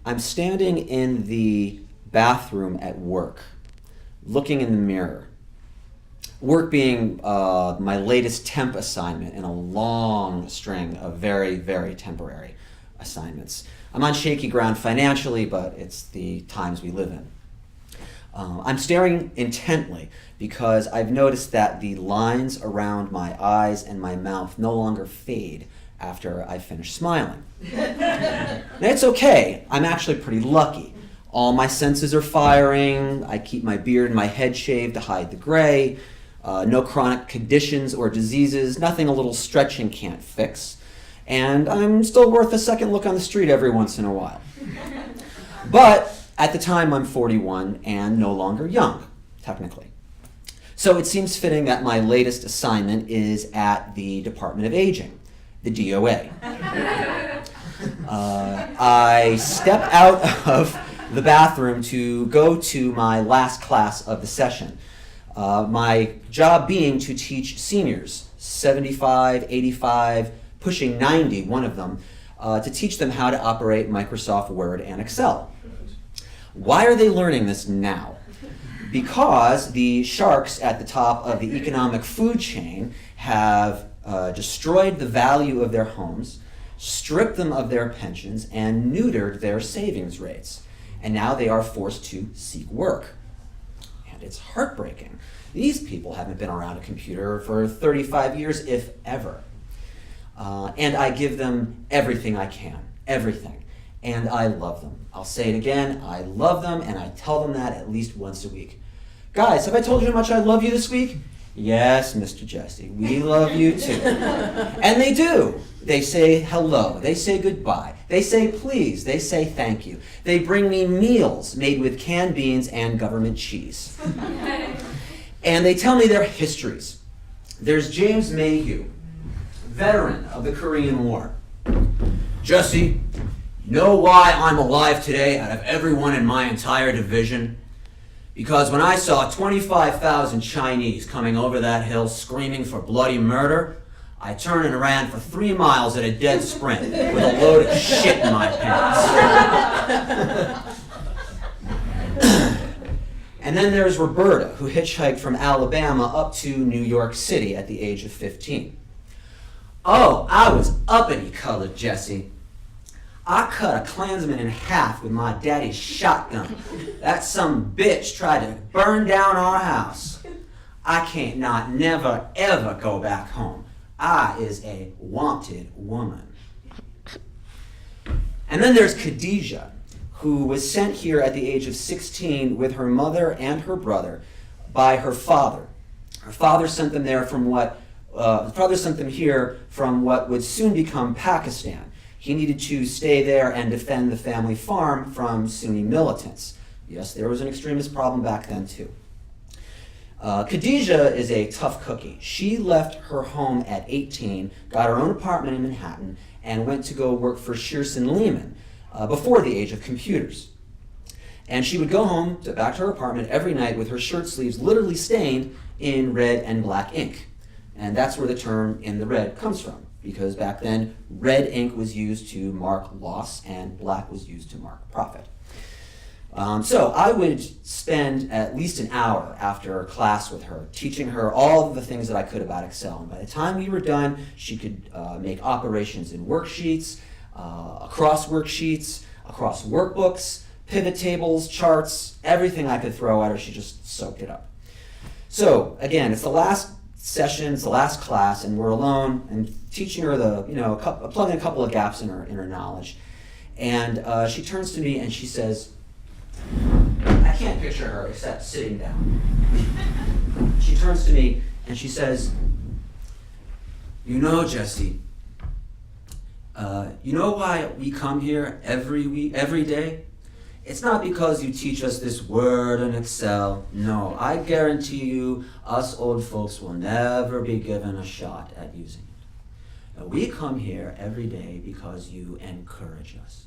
I'm standing in the bathroom at work, looking in the mirror. Work being my latest temp assignment in a long string of very, very temporary assignments. I'm on shaky ground financially, but it's the times we live in. I'm staring intently because I've noticed that the lines around my eyes and my mouth no longer fade after I finish smiling. Now, it's okay. I'm actually pretty lucky. All my senses are firing. I keep my beard and my head shaved to hide the gray. No chronic conditions or diseases. Nothing a little stretching can't fix. And I'm still worth a second look on the street every once in a while. But at the time, I'm 41 and no longer young, technically. So it seems fitting that my latest assignment is at the Department of Aging, the DOA. I step out of the bathroom to go to my last class of the session. My job being to teach seniors, 75, 85, pushing 90, one of them, to teach them how to operate Microsoft Word and Excel. Why are they learning this now? Because the sharks at the top of the economic food chain have destroyed the value of their homes, stripped them of their pensions, and neutered their savings rates. And now they are forced to seek work. And it's heartbreaking. These people haven't been around a computer for 35 years, if ever. And I give them everything I can, everything. And I love them. I'll say it again, I love them, and I tell them that at least once a week. Guys, have I told you how much I love you this week? Yes, Mr. Jesse, we love you too. And they do. They say hello, they say goodbye, they say please, they say thank you. They bring me meals made with canned beans and government cheese. And they tell me their histories. There's James Mayhew, veteran of the Korean War. Jesse, you know why I'm alive today out of everyone in my entire division? Because when I saw 25,000 Chinese coming over that hill screaming for bloody murder, I turned and ran for 3 miles at a dead sprint with a load of shit in my pants. And then there's Roberta, who hitchhiked from Alabama up to New York City at the age of 15. Oh, I was uppity-colored, Jesse. I cut a Klansman in half with my daddy's shotgun. That some bitch tried to burn down our house. I can't not never ever go back home. I is a wanted woman. And then there's Khadijah, who was sent here at the age of 16 with her mother and her brother by her father. Her father sent them there from what here from what would soon become Pakistan. He needed to stay there and defend the family farm from Sunni militants. Yes, there was an extremist problem back then too. Khadijah is a tough cookie. She left her home at 18, got her own apartment in Manhattan, and went to go work for Shearson Lehman before the age of computers. And she would go home back to her apartment every night with her shirt sleeves literally stained in red and black ink. And that's where the term "in the red" comes from, because back then red ink was used to mark loss and black was used to mark profit. So I would spend at least an hour after class with her, teaching her all of the things that I could about Excel. And by the time we were done, she could make operations in worksheets, across worksheets, across workbooks, pivot tables, charts, everything I could throw at her, she just soaked it up. So again, it's the last session, it's the last class, and we're alone and teaching her plugging a couple of gaps in her knowledge. And she turns to me and she says, I can't picture her except sitting down. She turns to me and she says, you know, Jesse, you know why we come here every day? It's not because you teach us this Word and Excel. No, I guarantee you, us old folks will never be given a shot at using it. Now, we come here every day because you encourage us.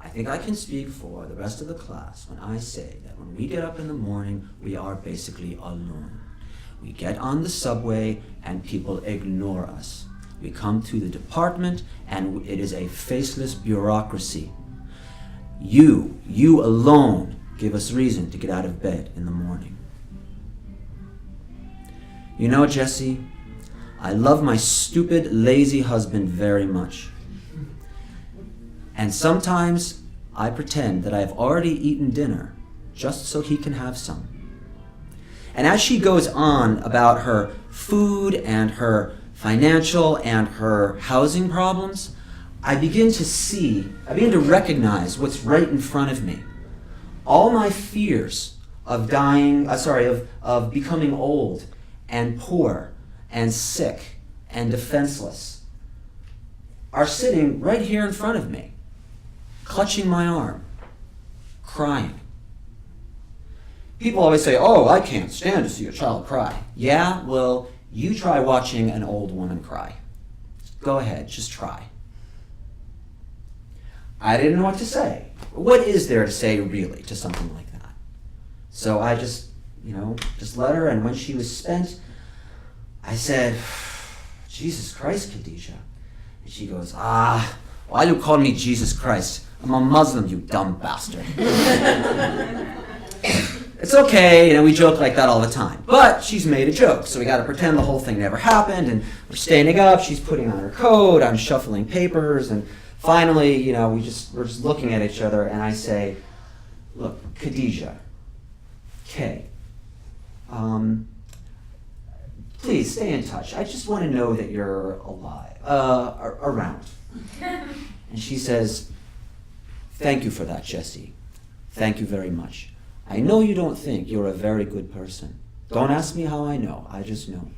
I think I can speak for the rest of the class when I say that when we get up in the morning, we are basically alone. We get on the subway and people ignore us. We come to the department and it is a faceless bureaucracy. You alone give us reason to get out of bed in the morning. You know, Jesse, I love my stupid, lazy husband very much. And sometimes I pretend that I have already eaten dinner just so he can have some. And as she goes on about her food and her financial and her housing problems, I begin to recognize what's right in front of me. All my fears of of becoming old and poor and sick and defenseless are sitting right here in front of me, clutching my arm, crying. People always say, "Oh, I can't stand to see a child cry." Yeah, well, you try watching an old woman cry. Go ahead, just try. I didn't know what to say. What is there to say, really, to something like that? So I just let her, and when she was spent, I said, "Jesus Christ, Khadijah." And she goes, why do you call me Jesus Christ? I'm a Muslim, you dumb bastard. It's okay, we joke like that all the time. But she's made a joke, so we got to pretend the whole thing never happened, and we're standing up, she's putting on her coat, I'm shuffling papers, and finally, we're just looking at each other, and I say, "Look, Khadijah, Kay, please stay in touch. I just want to know that you're alive, around." And she says, "Thank you for that, Jesse. Thank you very much. I know you don't think you're a very good person. Don't ask me how I know. I just know.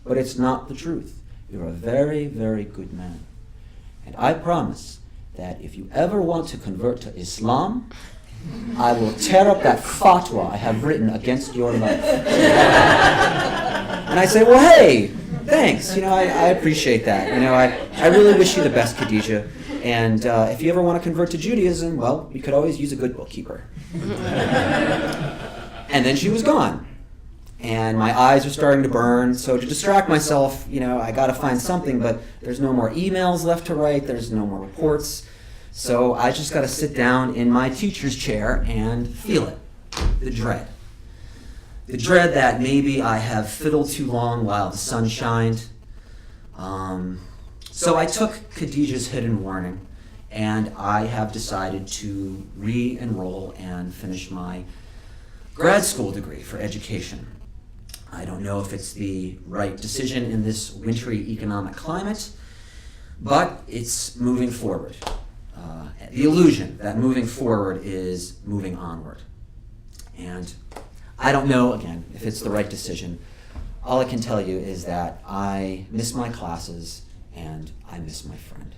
But it's not the truth. You're a very, very good man. And I promise that if you ever want to convert to Islam, I will tear up that fatwa I have written against your life." And I say, "Well, hey, thanks. I appreciate that. I really wish you the best, Khadijah. And if you ever want to convert to Judaism, well, you could always use a good bookkeeper." And then she was gone. And my eyes are starting to burn. So to distract myself, I got to find something, but there's no more emails left to write. There's no more reports. So I just got to sit down in my teacher's chair and feel it, the dread. The dread that maybe I have fiddled too long while the sun shined. So I took Khadijah's hidden warning, and I have decided to re-enroll and finish my grad school degree for education. I don't know if it's the right decision in this wintry economic climate, but it's moving forward. The illusion that moving forward is moving onward. And I don't know, again, if it's the right decision. All I can tell you is that I miss my classes and I miss my friend.